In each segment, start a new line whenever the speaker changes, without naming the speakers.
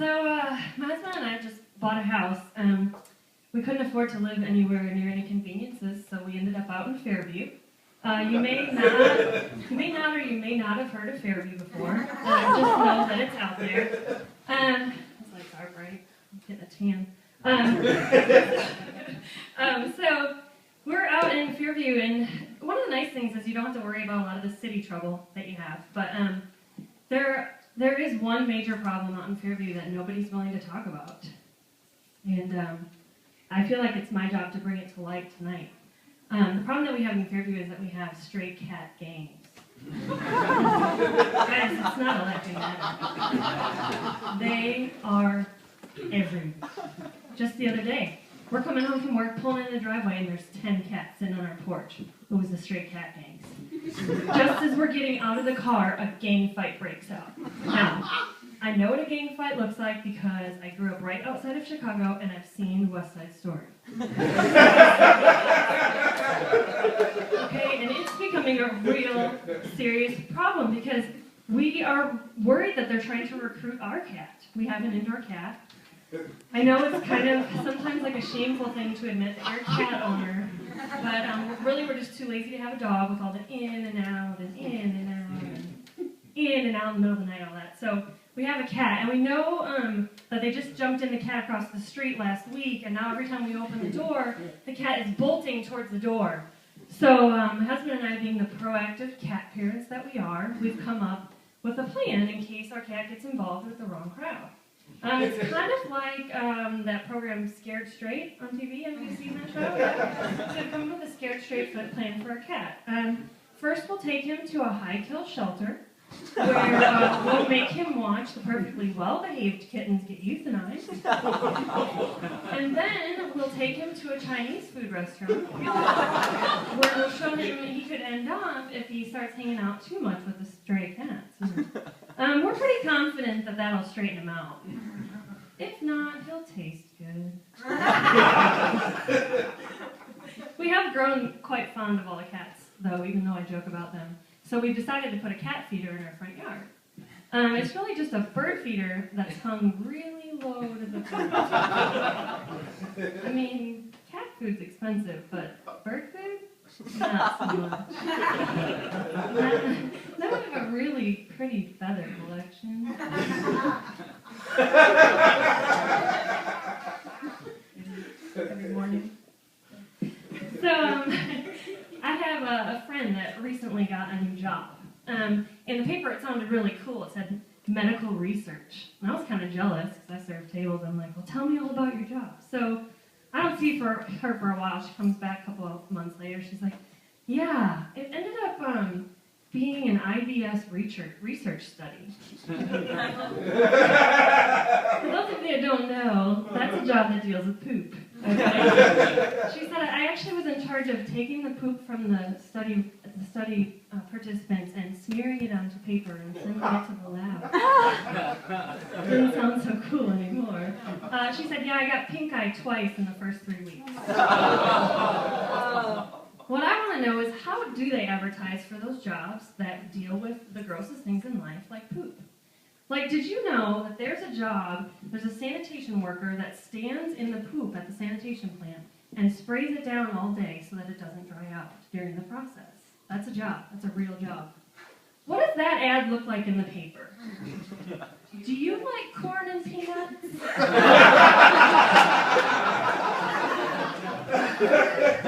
My husband and I just bought a house. We couldn't afford to live anywhere near any conveniences, so we ended up out in Fairview. You may not or you may not have heard of Fairview before. Just know that it's out there. It's like dark, right? I'm getting a tan. So we're out in Fairview, and one of the nice things is you don't have to worry about a lot of the city trouble that you have. But there is one major problem out in Fairview that nobody's willing to talk about. And I feel like it's my job to bring it to light tonight. The problem that we have in Fairview is that we have stray cat gangs. Guys, it's not a laughing matter. They are everywhere. Just the other day, we're coming home from work, pulling in the driveway, and there's 10 cats sitting on our porch. It was the stray cat gangs. Just as we're getting out of the car, a gang fight breaks out. Now, I know what a gang fight looks like because I grew up right outside of Chicago and I've seen West Side Story. Okay, and it's becoming a real serious problem because we are worried that they're trying to recruit our cat. We have an indoor cat. I know it's kind of sometimes like a shameful thing to admit that you're a cat owner, but really we're just too lazy to have a dog with all the in and out and in and out and in and out in the middle of the night, all that. So we have a cat, and we know that they just jumped in the cat across the street last week, and now every time we open the door, the cat is bolting towards the door. So my husband and I, being the proactive cat parents that we are, we've come up with a plan in case our cat gets involved with the wrong crowd. It's kind of like that program Scared Straight on TV. Have you seen that show? Yeah. So we've come up with a Scared Straight plan for our cat. First, we'll take him to a high-kill shelter, where we'll make him watch the perfectly well-behaved kittens get euthanized. And then we'll take him to a Chinese food restaurant, where we'll show him he could end up if he starts hanging out too much with the stray cats. We're pretty confident that that'll straighten him out. If not, he'll taste good. We have grown quite fond of all the cats, though, even though I joke about them. So we've decided to put a cat feeder in our front yard. It's really just a bird feeder that's hung really low to the ground. I mean, cat food's expensive, but bird food? Not so much. Now we have a really pretty feather collection. Every morning. So, I have a friend that recently got a new job. In the paper it sounded really cool. It said medical research. And I was kind of jealous because I serve tables. I'm like, well, tell me all about your job. So I don't see her for a while. She comes back a couple of months later. She's like, yeah, it ended up being an IBS research study. For those of you that don't know, that's a job that deals with poop. Okay? She said, I actually was in charge of taking the poop from the study participants and smearing it onto paper and sending it to the lab. Didn't sound so cool anymore. She said, yeah, I got pink eye twice in the first 3 weeks. What I want to know is, how do they advertise for those jobs that deal with the grossest things in life, like poop? Like, did you know that there's a sanitation worker that stands in the poop at the sanitation plant and sprays it down all day so that it doesn't dry out during the process? That's a job. That's a real job. What does that ad look like in the paper? Do you like corn and peanuts?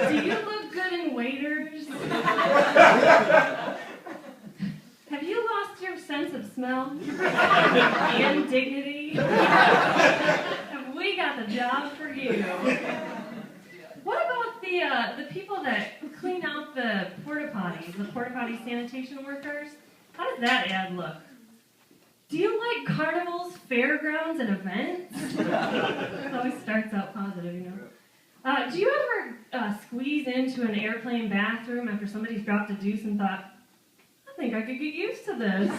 Do you look good in waiters? Have you lost your sense of smell and dignity? Have we got the job for you? What about the people that clean out the porta potties, the porta potty sanitation workers? How does that ad look? Do you like carnivals, fairgrounds, and events? It always starts out positive, you know. Do you ever squeeze into an airplane bathroom after somebody's dropped a deuce and thought, I think I could get used to this?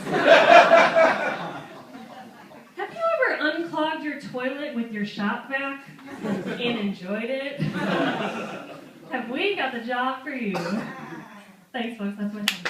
Have you ever unclogged your toilet with your shop vac and enjoyed it? Have we got the job for you? Thanks, folks. That's my time.